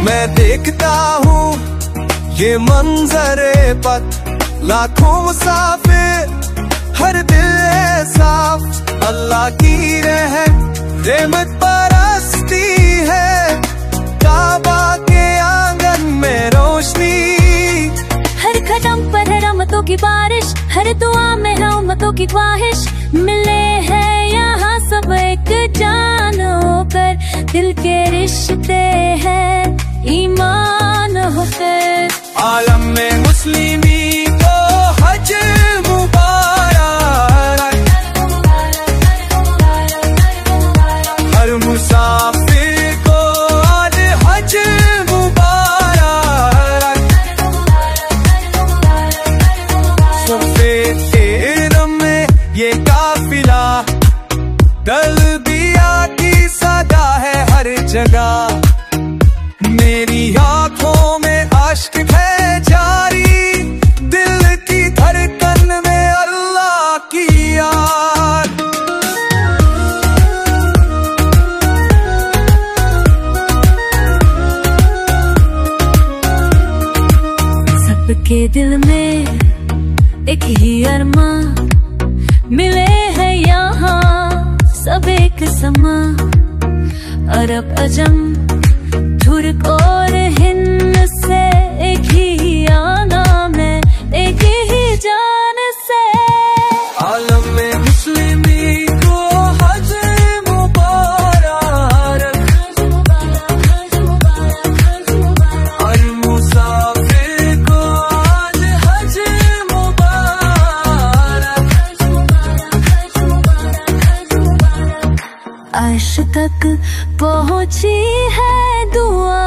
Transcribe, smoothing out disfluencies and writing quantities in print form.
मैं देखता हूँ ये मंजरे पथ, लाखों मुसाफिर हर दिल है साफ। अल्लाह की रहमत परस्ती है, काबा के आंगन में रोशनी। हर कदम पर है रहमतों की बारिश, हर दुआ में है उम्मतों की ख्वाहिश। मिले हैं यहाँ सब एक जान होकर, दिल के रिश्ते हैं ईमान होकर। आलम में मुस्लिमी को हज मुबारक, हर मुसाफिर को आज हज मुबारक। सफेद में ये काफिला, तलबिया की सदा है हर जगह। मेरी आंखों में अश्क है जारी, दिल की धड़कन में अल्लाह की याद। सबके दिल में एक ही अरमा, मिले हैं यहाँ सब एक समा। अरब अजम तुर्क और हिंद से एक ही आना में, एक ही जान से। आलम में मुस्लिमी को हज मुबारक, हर मुसाफिर को आज हज मुबारक। अर्श तक पहुँची है दुआ।